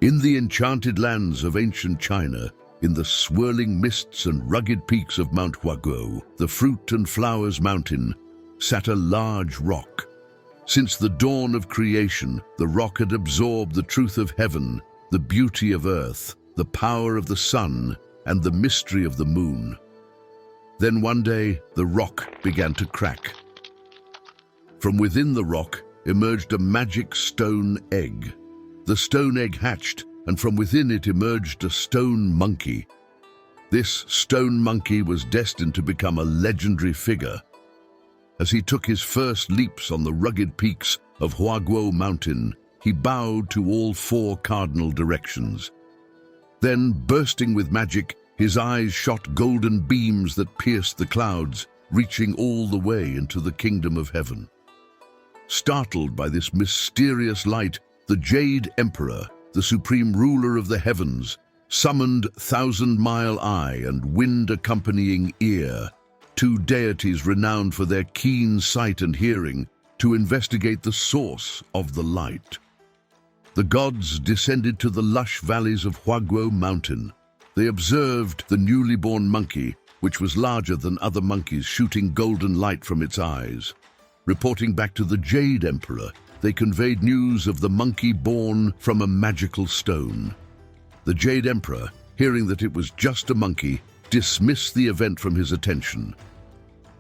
In the enchanted lands of ancient China, in the swirling mists and rugged peaks of Mount Huaguo, the Fruit and Flowers Mountain, sat a large rock. Since the dawn of creation, the rock had absorbed the truth of heaven, the beauty of earth, the power of the sun, and the mystery of the moon. Then one day, the rock began to crack. From within the rock emerged a magic stone egg. The stone egg hatched, and from within it emerged a stone monkey. This stone monkey was destined to become a legendary figure. As he took his first leaps on the rugged peaks of Huaguo Mountain, he bowed to all four cardinal directions. Then, bursting with magic, his eyes shot golden beams that pierced the clouds, reaching all the way into the kingdom of heaven. Startled by this mysterious light, the Jade Emperor, the supreme ruler of the heavens, summoned Thousand-Mile Eye and Wind-accompanying Ear, two deities renowned for their keen sight and hearing, to investigate the source of the light. The gods descended to the lush valleys of Huaguo Mountain. They observed the newly born monkey, which was larger than other monkeys, shooting golden light from its eyes. Reporting back to the Jade Emperor, they conveyed news of the monkey born from a magical stone. The Jade Emperor, hearing that it was just a monkey, dismissed the event from his attention.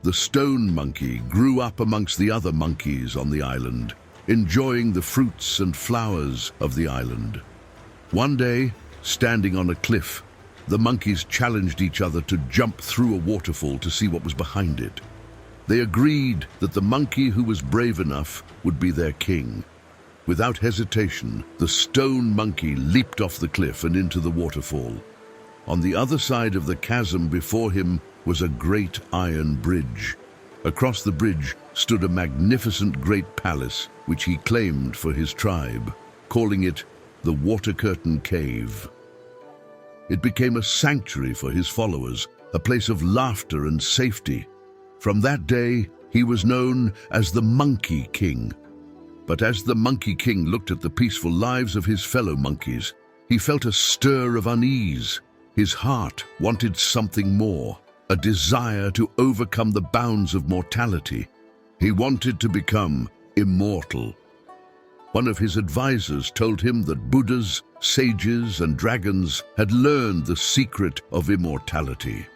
The stone monkey grew up amongst the other monkeys on the island, enjoying the fruits and flowers of the island. One day, standing on a cliff, the monkeys challenged each other to jump through a waterfall to see what was behind it. They agreed that the monkey who was brave enough would be their king. Without hesitation, the stone monkey leaped off the cliff and into the waterfall. On the other side of the chasm before him was a great iron bridge. Across the bridge stood a magnificent great palace, which he claimed for his tribe, calling it the Water Curtain Cave. It became a sanctuary for his followers, a place of laughter and safety. From that day, he was known as the Monkey King. But as the Monkey King looked at the peaceful lives of his fellow monkeys, he felt a stir of unease. His heart wanted something more, a desire to overcome the bounds of mortality. He wanted to become immortal. One of his advisors told him that Buddhas, sages, and dragons had learned the secret of immortality.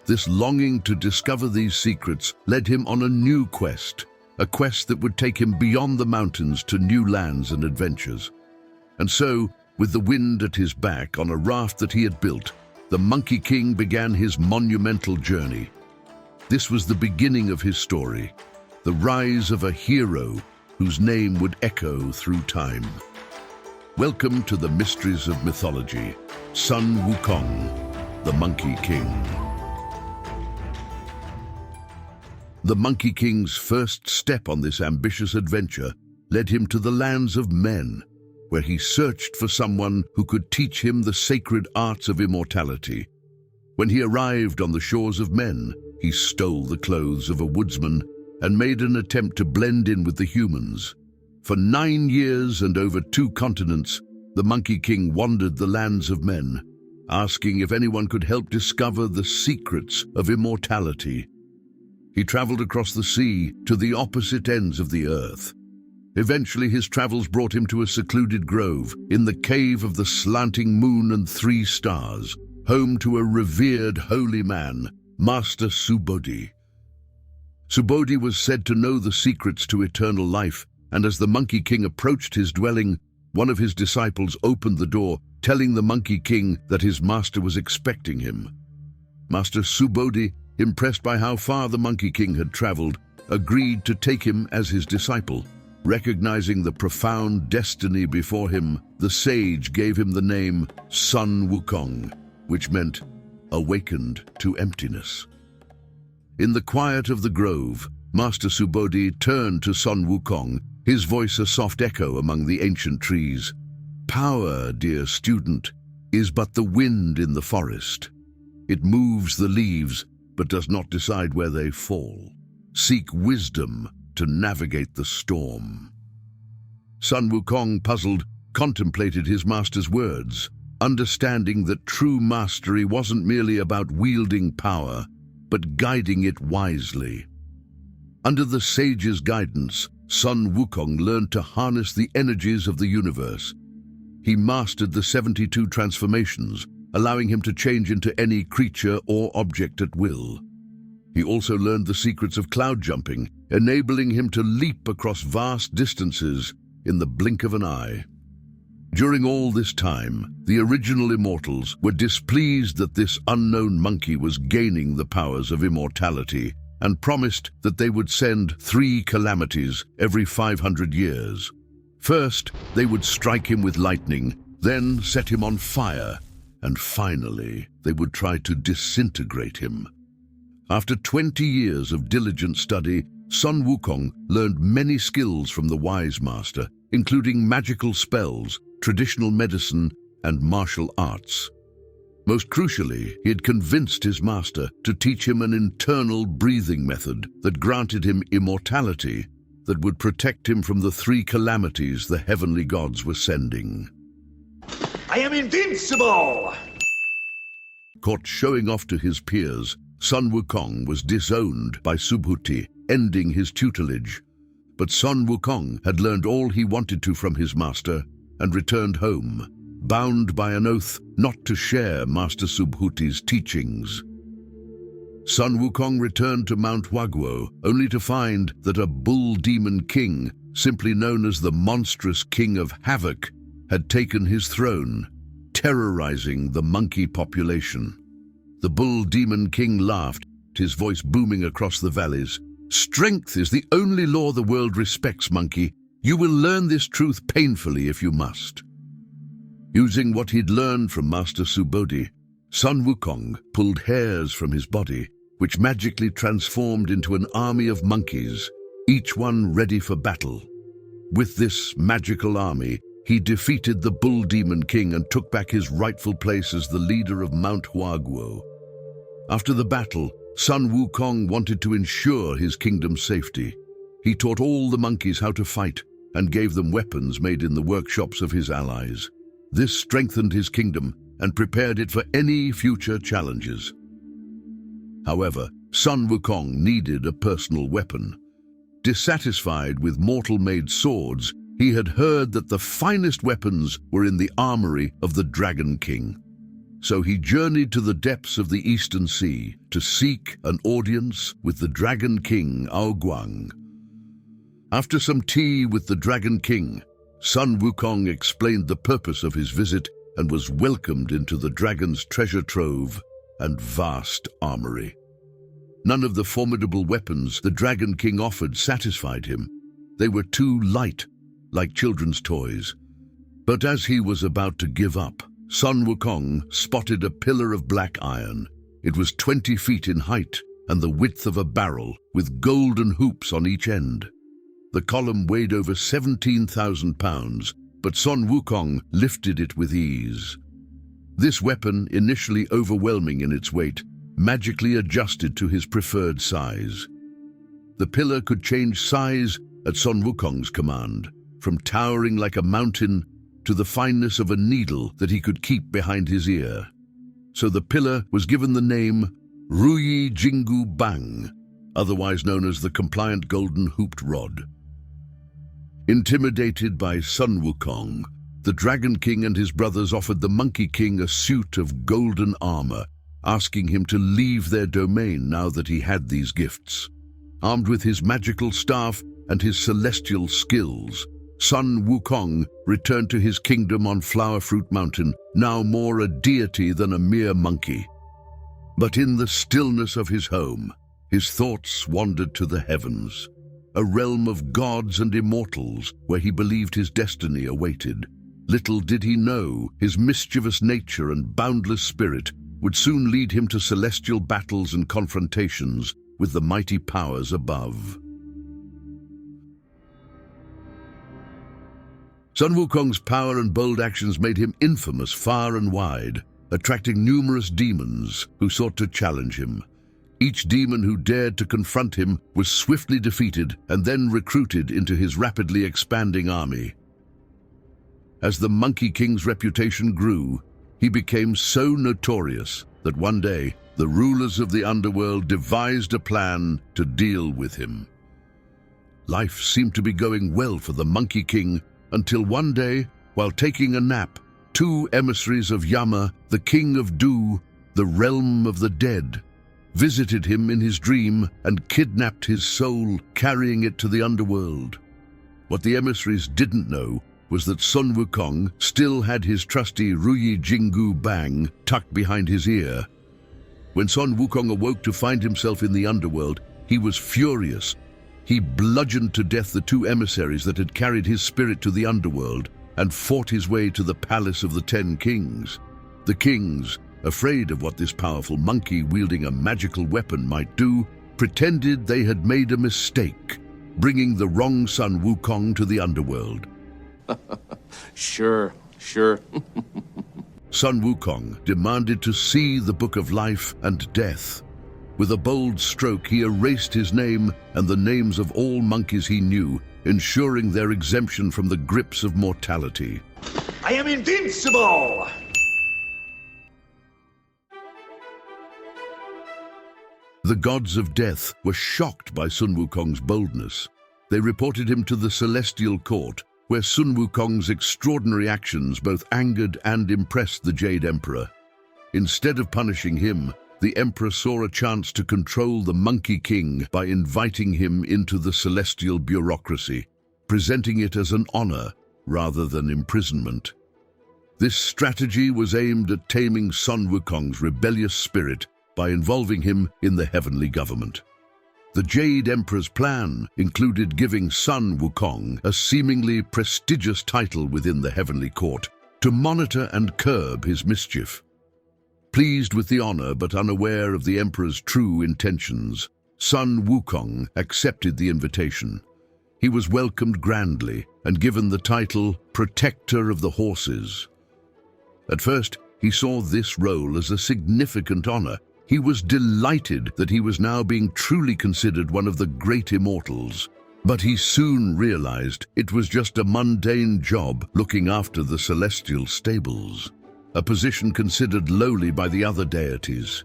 This longing to discover these secrets led him on a new quest, a quest that would take him beyond the mountains to new lands and adventures. And so, with the wind at his back on a raft that he had built, the Monkey King began his monumental journey. This was the beginning of his story, the rise of a hero whose name would echo through time. Welcome to the mysteries of mythology, Sun Wukong, the Monkey King. The Monkey King's first step on this ambitious adventure led him to the lands of men, where he searched for someone who could teach him the sacred arts of immortality. When he arrived on the shores of men, he stole the clothes of a woodsman and made an attempt to blend in with the humans. For 9 years and over 2 continents, the Monkey King wandered the lands of men, asking if anyone could help discover the secrets of immortality. He traveled across the sea to the opposite ends of the earth. Eventually, his travels brought him to a secluded grove in the cave of the slanting moon and 3 stars, home to a revered holy man, Master Subodhi. Subodhi was said to know the secrets to eternal life, and as the Monkey King approached his dwelling, one of his disciples opened the door, telling the Monkey King that his master was expecting him. Master Subodhi, impressed by how far the Monkey King had traveled, agreed to take him as his disciple. Recognizing the profound destiny before him, the sage gave him the name Sun Wukong, which meant awakened to emptiness. In the quiet of the grove, Master Subodhi turned to Sun Wukong, his voice a soft echo among the ancient trees. "Power, dear student, is but the wind in the forest. It moves the leaves, but does not decide where they fall. Seek wisdom to navigate the storm." Sun Wukong, puzzled, contemplated his master's words, understanding that true mastery wasn't merely about wielding power, but guiding it wisely. Under the sage's guidance, Sun Wukong learned to harness the energies of the universe. He mastered the 72 transformations, allowing him to change into any creature or object at will. He also learned the secrets of cloud jumping, enabling him to leap across vast distances in the blink of an eye. During all this time, the original immortals were displeased that this unknown monkey was gaining the powers of immortality and promised that they would send 3 calamities every 500 years. First, they would strike him with lightning, then set him on fire, and finally, they would try to disintegrate him. After 20 years of diligent study, Sun Wukong learned many skills from the wise master, including magical spells, traditional medicine, and martial arts. Most crucially, he had convinced his master to teach him an internal breathing method that granted him immortality, that would protect him from the 3 calamities the heavenly gods were sending. I am invincible! Caught showing off to his peers, Sun Wukong was disowned by Subhuti, ending his tutelage. But Sun Wukong had learned all he wanted to from his master and returned home, bound by an oath not to share Master Subhuti's teachings. Sun Wukong returned to Mount Huaguo, only to find that a bull demon king, simply known as the monstrous King of Havoc, had taken his throne, terrorizing the monkey population. The bull demon king laughed, his voice booming across the valleys. "Strength is the only law the world respects, monkey. You will learn this truth painfully if you must." Using what he'd learned from Master Subodhi, Sun Wukong pulled hairs from his body, which magically transformed into an army of monkeys, each one ready for battle. With this magical army, he defeated the Bull Demon King and took back his rightful place as the leader of Mount Huaguo. After the battle, Sun Wukong wanted to ensure his kingdom's safety. He taught all the monkeys how to fight and gave them weapons made in the workshops of his allies. This strengthened his kingdom and prepared it for any future challenges. However, Sun Wukong needed a personal weapon. Dissatisfied with mortal-made swords, he had heard that the finest weapons were in the armory of the Dragon King. So he journeyed to the depths of the Eastern Sea to seek an audience with the Dragon King Aoguang. After some tea with the Dragon King, Sun Wukong explained the purpose of his visit and was welcomed into the dragon's treasure trove and vast armory. None of the formidable weapons the Dragon King offered satisfied him. They were too light, like children's toys. But as he was about to give up, Sun Wukong spotted a pillar of black iron. It was 20 feet in height and the width of a barrel, with golden hoops on each end. The column weighed over 17,000 pounds, but Sun Wukong lifted it with ease. This weapon, initially overwhelming in its weight, magically adjusted to his preferred size. The pillar could change size at Sun Wukong's command, from towering like a mountain to the fineness of a needle that he could keep behind his ear. So the pillar was given the name Ruyi Jingu Bang, otherwise known as the compliant golden hooped rod. Intimidated by Sun Wukong, the Dragon King and his brothers offered the Monkey King a suit of golden armor, asking him to leave their domain now that he had these gifts. Armed with his magical staff and his celestial skills, Sun Wukong returned to his kingdom on Flower Fruit Mountain, now more a deity than a mere monkey. But in the stillness of his home, his thoughts wandered to the heavens, a realm of gods and immortals where he believed his destiny awaited. Little did he know his mischievous nature and boundless spirit would soon lead him to celestial battles and confrontations with the mighty powers above. Sun Wukong's power and bold actions made him infamous far and wide, attracting numerous demons who sought to challenge him. Each demon who dared to confront him was swiftly defeated and then recruited into his rapidly expanding army. As the Monkey King's reputation grew, he became so notorious that one day the rulers of the underworld devised a plan to deal with him. Life seemed to be going well for the Monkey King until one day, while taking a nap, two emissaries of Yama, the king of Du, the realm of the dead, visited him in his dream and kidnapped his soul, carrying it to the underworld. What the emissaries didn't know was that Sun Wukong still had his trusty Ruyi Jinggu Bang tucked behind his ear. When Sun Wukong awoke to find himself in the underworld, he was furious. He bludgeoned to death the two emissaries that had carried his spirit to the underworld and fought his way to the palace of the 10 kings. The kings, afraid of what this powerful monkey wielding a magical weapon might do, pretended they had made a mistake, bringing the wrong Sun Wukong to the underworld. Sure. Sun Wukong demanded to see the Book of Life and Death. With a bold stroke, he erased his name and the names of all monkeys he knew, ensuring their exemption from the grips of mortality. I am invincible! The gods of death were shocked by Sun Wukong's boldness. They reported him to the celestial court, where Sun Wukong's extraordinary actions both angered and impressed the Jade Emperor. Instead of punishing him, the Emperor saw a chance to control the Monkey King by inviting him into the celestial bureaucracy, presenting it as an honor rather than imprisonment. This strategy was aimed at taming Sun Wukong's rebellious spirit by involving him in the heavenly government. The Jade Emperor's plan included giving Sun Wukong a seemingly prestigious title within the heavenly court to monitor and curb his mischief. Pleased with the honor but unaware of the Emperor's true intentions, Sun Wukong accepted the invitation. He was welcomed grandly and given the title Protector of the Horses. At first, he saw this role as a significant honor. He was delighted that he was now being truly considered one of the great immortals. But he soon realized it was just a mundane job looking after the celestial stables, a position considered lowly by the other deities.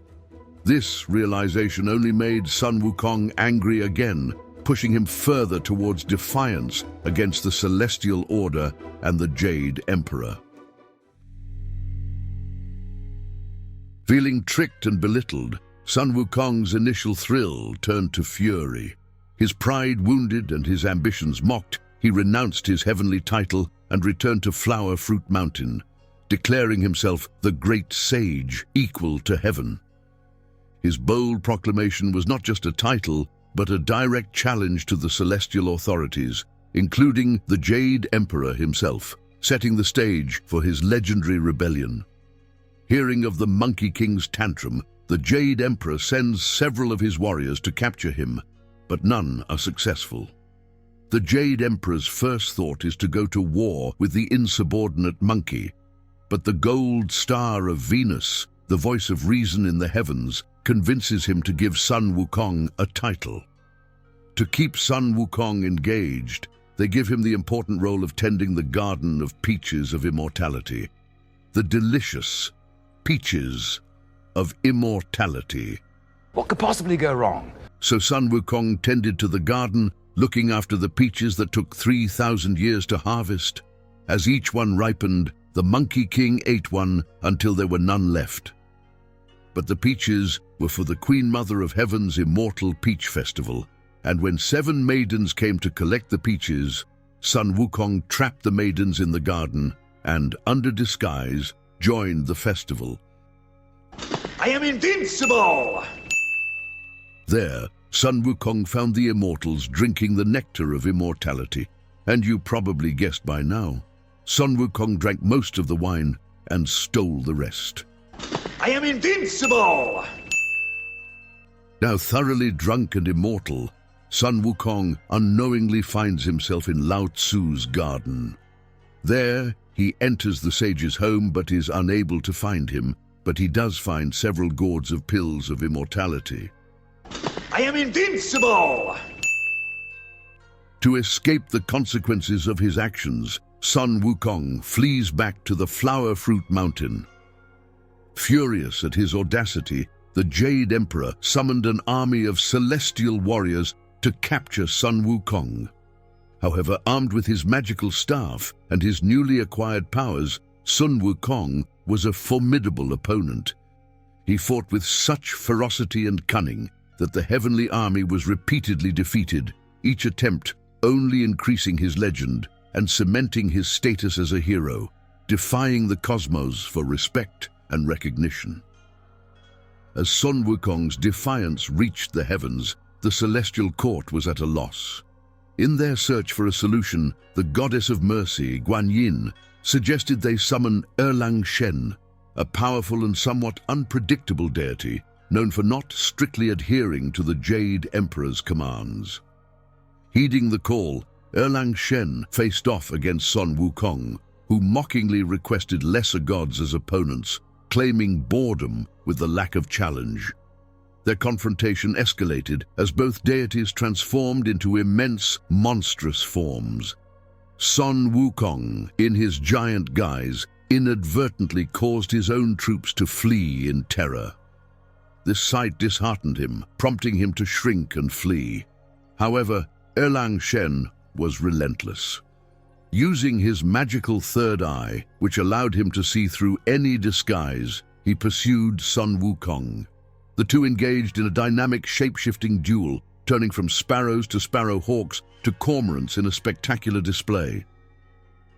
This realization only made Sun Wukong angry again, pushing him further towards defiance against the celestial order and the Jade Emperor. Feeling tricked and belittled, Sun Wukong's initial thrill turned to fury. His pride wounded and his ambitions mocked, he renounced his heavenly title and returned to Flower Fruit Mountain, declaring himself the great sage equal to heaven. His bold proclamation was not just a title, but a direct challenge to the celestial authorities, including the Jade Emperor himself, setting the stage for his legendary rebellion. Hearing of the Monkey King's tantrum, the Jade Emperor sends several of his warriors to capture him, but none are successful. The Jade Emperor's first thought is to go to war with the insubordinate monkey, but the gold star of Venus, the voice of reason in the heavens, convinces him to give Sun Wukong a title. To keep Sun Wukong engaged, they give him the important role of tending the garden of peaches of immortality, the delicious peaches of immortality. What could possibly go wrong? So Sun Wukong tended to the garden, looking after the peaches that took 3,000 years to harvest. As each one ripened, the Monkey King ate one until there were none left. But the peaches were for the Queen Mother of Heaven's immortal peach festival, and when 7 maidens came to collect the peaches, Sun Wukong trapped the maidens in the garden and, under disguise, joined the festival. I am invincible! There, Sun Wukong found the immortals drinking the nectar of immortality, and you probably guessed by now, Sun Wukong drank most of the wine and stole the rest. I am invincible! Now thoroughly drunk and immortal, Sun Wukong unknowingly finds himself in Lao Tzu's garden. There, he enters the sage's home but is unable to find him, but he does find several gourds of pills of immortality. I am invincible! To escape the consequences of his actions, Sun Wukong flees back to the Flower Fruit Mountain. Furious at his audacity, the Jade Emperor summoned an army of celestial warriors to capture Sun Wukong. However, armed with his magical staff and his newly acquired powers, Sun Wukong was a formidable opponent. He fought with such ferocity and cunning that the heavenly army was repeatedly defeated, each attempt only increasing his legend and cementing his status as a hero, defying the cosmos for respect and recognition. As Sun Wukong's defiance reached the heavens, the celestial court was at a loss. In their search for a solution, the goddess of mercy, Guan Yin, suggested they summon Erlang Shen, a powerful and somewhat unpredictable deity known for not strictly adhering to the Jade Emperor's commands. Heeding the call, Erlang Shen faced off against Sun Wukong, who mockingly requested lesser gods as opponents, claiming boredom with the lack of challenge. Their confrontation escalated as both deities transformed into immense, monstrous forms. Sun Wukong, in his giant guise, inadvertently caused his own troops to flee in terror. This sight disheartened him, prompting him to shrink and flee. However, Erlang Shen was relentless. Using his magical third eye, which allowed him to see through any disguise, he pursued Sun Wukong. The two engaged in a dynamic shape-shifting duel, turning from sparrows to sparrow hawks to cormorants in a spectacular display.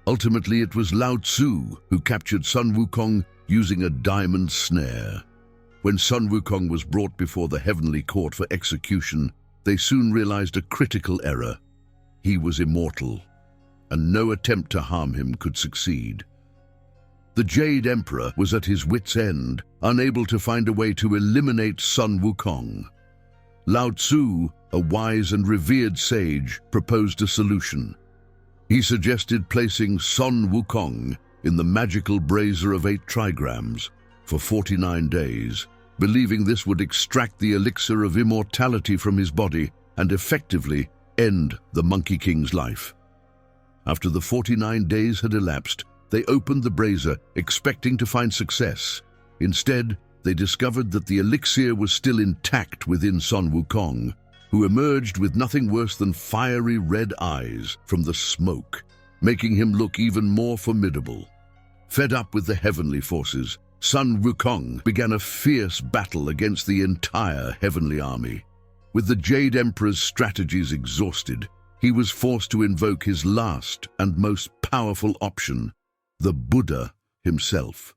Ultimately, it was Lao Tzu who captured Sun Wukong using a diamond snare. When Sun Wukong was brought before the heavenly court for execution, they soon realized a critical error. He was immortal, and no attempt to harm him could succeed. The Jade Emperor was at his wit's end, unable to find a way to eliminate Sun Wukong. Lao Tzu, a wise and revered sage, proposed a solution. He suggested placing Sun Wukong in the magical brazier of 8 trigrams for 49 days, believing this would extract the elixir of immortality from his body and effectively end the Monkey King's life. After the 49 days had elapsed, they opened the brazier, expecting to find success. Instead, they discovered that the elixir was still intact within Sun Wukong, who emerged with nothing worse than fiery red eyes from the smoke, making him look even more formidable. Fed up with the heavenly forces, Sun Wukong began a fierce battle against the entire heavenly army. With the Jade Emperor's strategies exhausted, he was forced to invoke his last and most powerful option, the Buddha himself.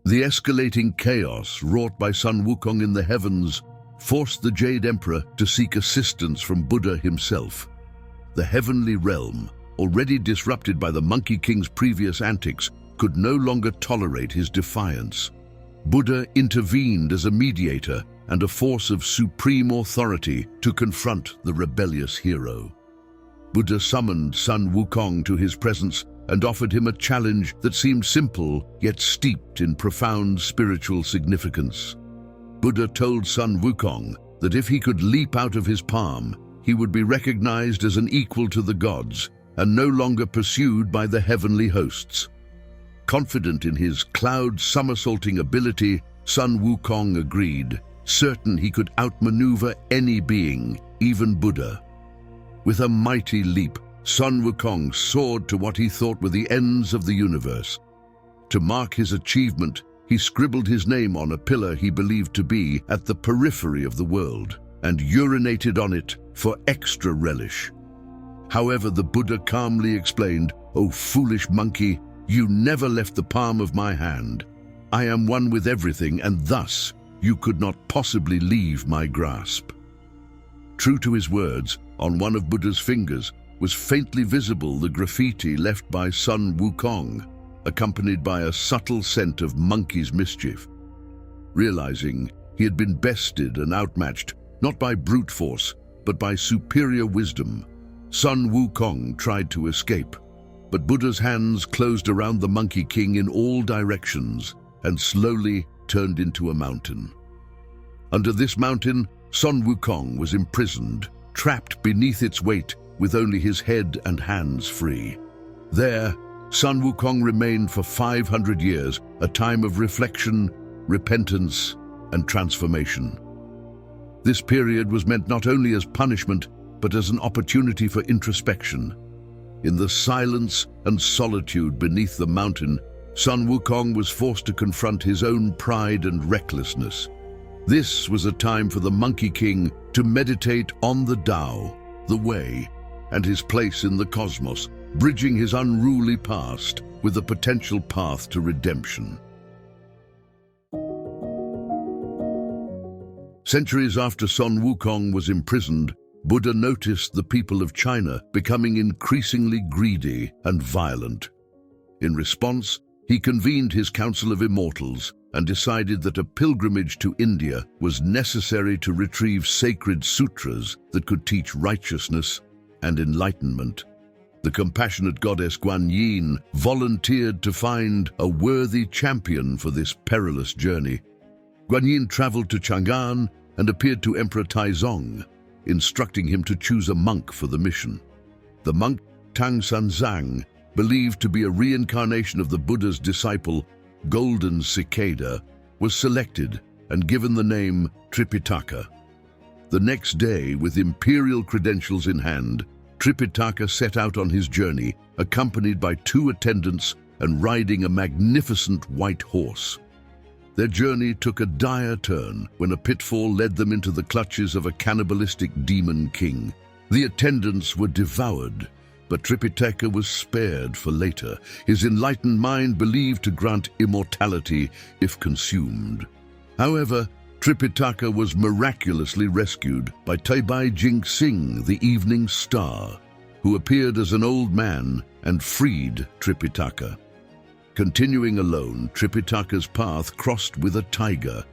The escalating chaos wrought by Sun Wukong in the heavens forced the Jade Emperor to seek assistance from Buddha himself. The heavenly realm, already disrupted by the Monkey King's previous antics, could no longer tolerate his defiance. Buddha intervened as a mediator and a force of supreme authority to confront the rebellious hero. Buddha summoned Sun Wukong to his presence and offered him a challenge that seemed simple yet steeped in profound spiritual significance. Buddha told Sun Wukong that if he could leap out of his palm, he would be recognized as an equal to the gods and no longer pursued by the heavenly hosts. Confident in his cloud somersaulting ability, Sun Wukong agreed, certain he could outmaneuver any being, even Buddha. With a mighty leap, Sun Wukong soared to what he thought were the ends of the universe. To mark his achievement, he scribbled his name on a pillar he believed to be at the periphery of the world and urinated on it for extra relish. However, the Buddha calmly explained, "O foolish monkey, you never left the palm of my hand. I am one with everything, and thus you could not possibly leave my grasp." True to his words, on one of Buddha's fingers was faintly visible the graffiti left by Sun Wukong, accompanied by a subtle scent of monkey's mischief. Realizing he had been bested and outmatched, not by brute force, but by superior wisdom, Sun Wukong tried to escape, but Buddha's hands closed around the Monkey King in all directions and slowly turned into a mountain. Under this mountain, Sun Wukong was imprisoned, trapped beneath its weight with only his head and hands free. There, Sun Wukong remained for 500 years, a time of reflection, repentance, and transformation. This period was meant not only as punishment, but as an opportunity for introspection. In the silence and solitude beneath the mountain, Sun Wukong was forced to confront his own pride and recklessness. This was a time for the Monkey King to meditate on the Tao, the Way, and his place in the cosmos, bridging his unruly past with a potential path to redemption. Centuries after Sun Wukong was imprisoned, Buddha noticed the people of China becoming increasingly greedy and violent. In response, he convened his Council of Immortals and decided that a pilgrimage to India was necessary to retrieve sacred sutras that could teach righteousness and enlightenment. The compassionate goddess Guan Yin volunteered to find a worthy champion for this perilous journey. Guan Yin traveled to Chang'an and appeared to Emperor Taizong, instructing him to choose a monk for the mission. The monk Tang Sanzang, believed to be a reincarnation of the Buddha's disciple, Golden Cicada, was selected and given the name Tripitaka. The next day, with imperial credentials in hand, Tripitaka set out on his journey, accompanied by 2 attendants and riding a magnificent white horse. Their journey took a dire turn when a pitfall led them into the clutches of a cannibalistic demon king. The attendants were devoured, but Tripitaka was spared for later, his enlightened mind believed to grant immortality if consumed. However, Tripitaka was miraculously rescued by Taibai Jing-Sing, the Evening Star, who appeared as an old man and freed Tripitaka. Continuing alone, Tripitaka's path crossed with a tiger.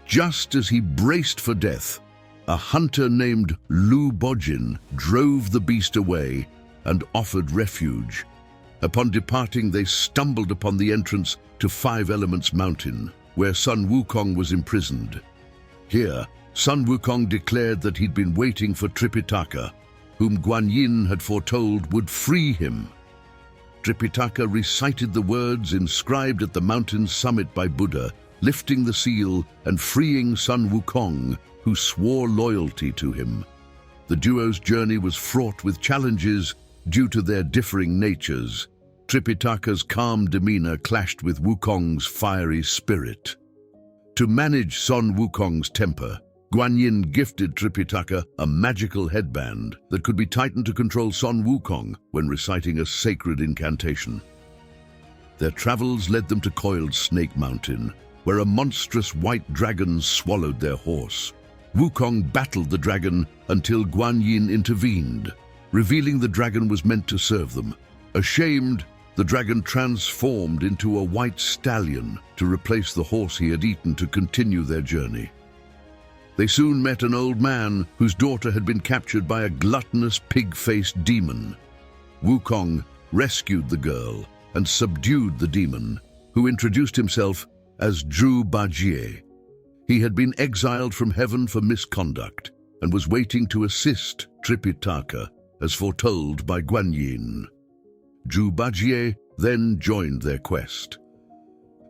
Just as he braced for death, a hunter named Lu Bojin drove the beast away and offered refuge. Upon departing, they stumbled upon the entrance to Five Elements Mountain, where Sun Wukong was imprisoned. Here, Sun Wukong declared that he'd been waiting for Tripitaka, whom Guan Yin had foretold would free him. Tripitaka recited the words inscribed at the mountain's summit by Buddha, lifting the seal and freeing Sun Wukong, who swore loyalty to him. The duo's journey was fraught with challenges due to their differing natures. Tripitaka's calm demeanor clashed with Wukong's fiery spirit. To manage Sun Wukong's temper, Guan Yin gifted Tripitaka a magical headband that could be tightened to control Sun Wukong when reciting a sacred incantation. Their travels led them to Coiled Snake Mountain, where a monstrous white dragon swallowed their horse. Wukong battled the dragon until Guan Yin intervened, revealing the dragon was meant to serve them. Ashamed, the dragon transformed into a white stallion to replace the horse he had eaten to continue their journey. They soon met an old man whose daughter had been captured by a gluttonous pig-faced demon. Wukong rescued the girl and subdued the demon, who introduced himself as Zhu Bajie. He had been exiled from heaven for misconduct and was waiting to assist Tripitaka, as foretold by Guan Yin. Zhu Bajie then joined their quest.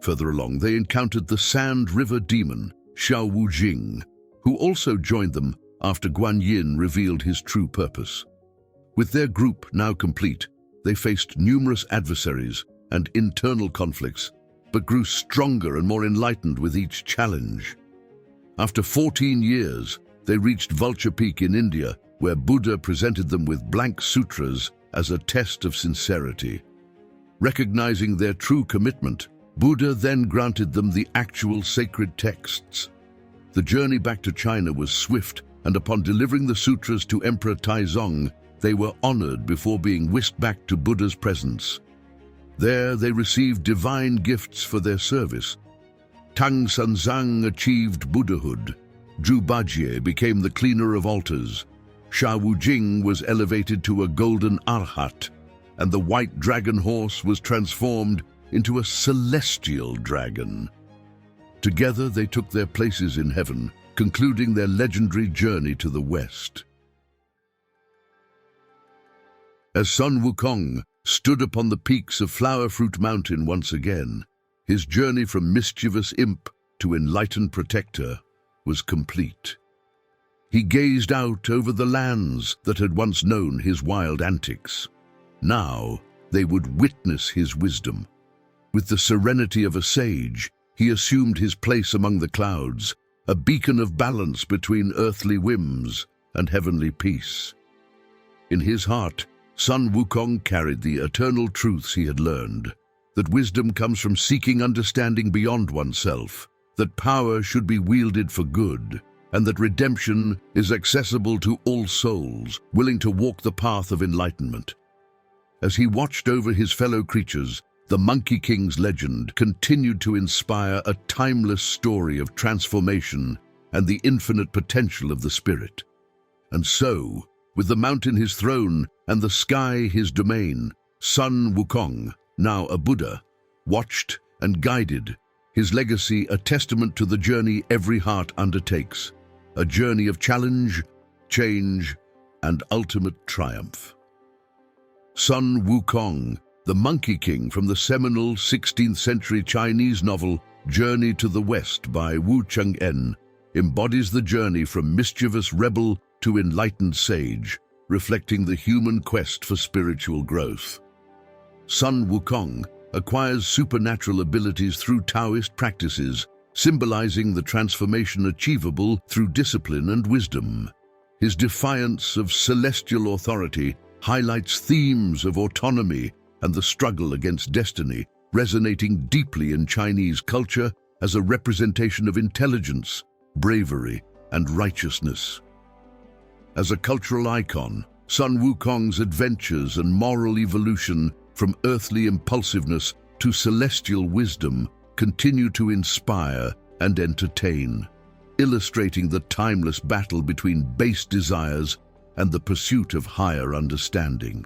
Further along, they encountered the Sand River demon, Xiao Wujing, who also joined them after Guan Yin revealed his true purpose. With their group now complete, they faced numerous adversaries and internal conflicts, but grew stronger and more enlightened with each challenge. After 14 years, they reached Vulture Peak in India, where Buddha presented them with blank sutras as a test of sincerity. Recognizing their true commitment, Buddha then granted them the actual sacred texts. The journey back to China was swift, and upon delivering the sutras to Emperor Taizong, they were honored before being whisked back to Buddha's presence. There they received divine gifts for their service. Tang Sanzang achieved Buddhahood. Zhu Bajie became the cleaner of altars. Sha Wujing was elevated to a golden arhat, and the white dragon horse was transformed into a celestial dragon. Together they took their places in heaven, concluding their legendary journey to the west. As Sun Wukong stood upon the peaks of Flower Fruit Mountain once again, his journey from mischievous imp to enlightened protector was complete. He gazed out over the lands that had once known his wild antics. Now they would witness his wisdom. With the serenity of a sage, he assumed his place among the clouds, a beacon of balance between earthly whims and heavenly peace. In his heart, Sun Wukong carried the eternal truths he had learned, that wisdom comes from seeking understanding beyond oneself, that power should be wielded for good, and that redemption is accessible to all souls willing to walk the path of enlightenment. As he watched over his fellow creatures, the Monkey King's legend continued to inspire a timeless story of transformation and the infinite potential of the spirit. And so, with the mountain his throne and the sky his domain, Sun Wukong, now a Buddha, watched and guided, his legacy a testament to the journey every heart undertakes, a journey of challenge, change, and ultimate triumph. Sun Wukong, the Monkey King from the seminal 16th-century Chinese novel Journey to the West by Wu Cheng-en, embodies the journey from mischievous rebel to enlightened sage, reflecting the human quest for spiritual growth. Sun Wukong acquires supernatural abilities through Taoist practices, symbolizing the transformation achievable through discipline and wisdom. His defiance of celestial authority highlights themes of autonomy and the struggle against destiny, resonating deeply in Chinese culture as a representation of intelligence, bravery, and righteousness. As a cultural icon, Sun Wukong's adventures and moral evolution from earthly impulsiveness to celestial wisdom continue to inspire and entertain, illustrating the timeless battle between base desires and the pursuit of higher understanding.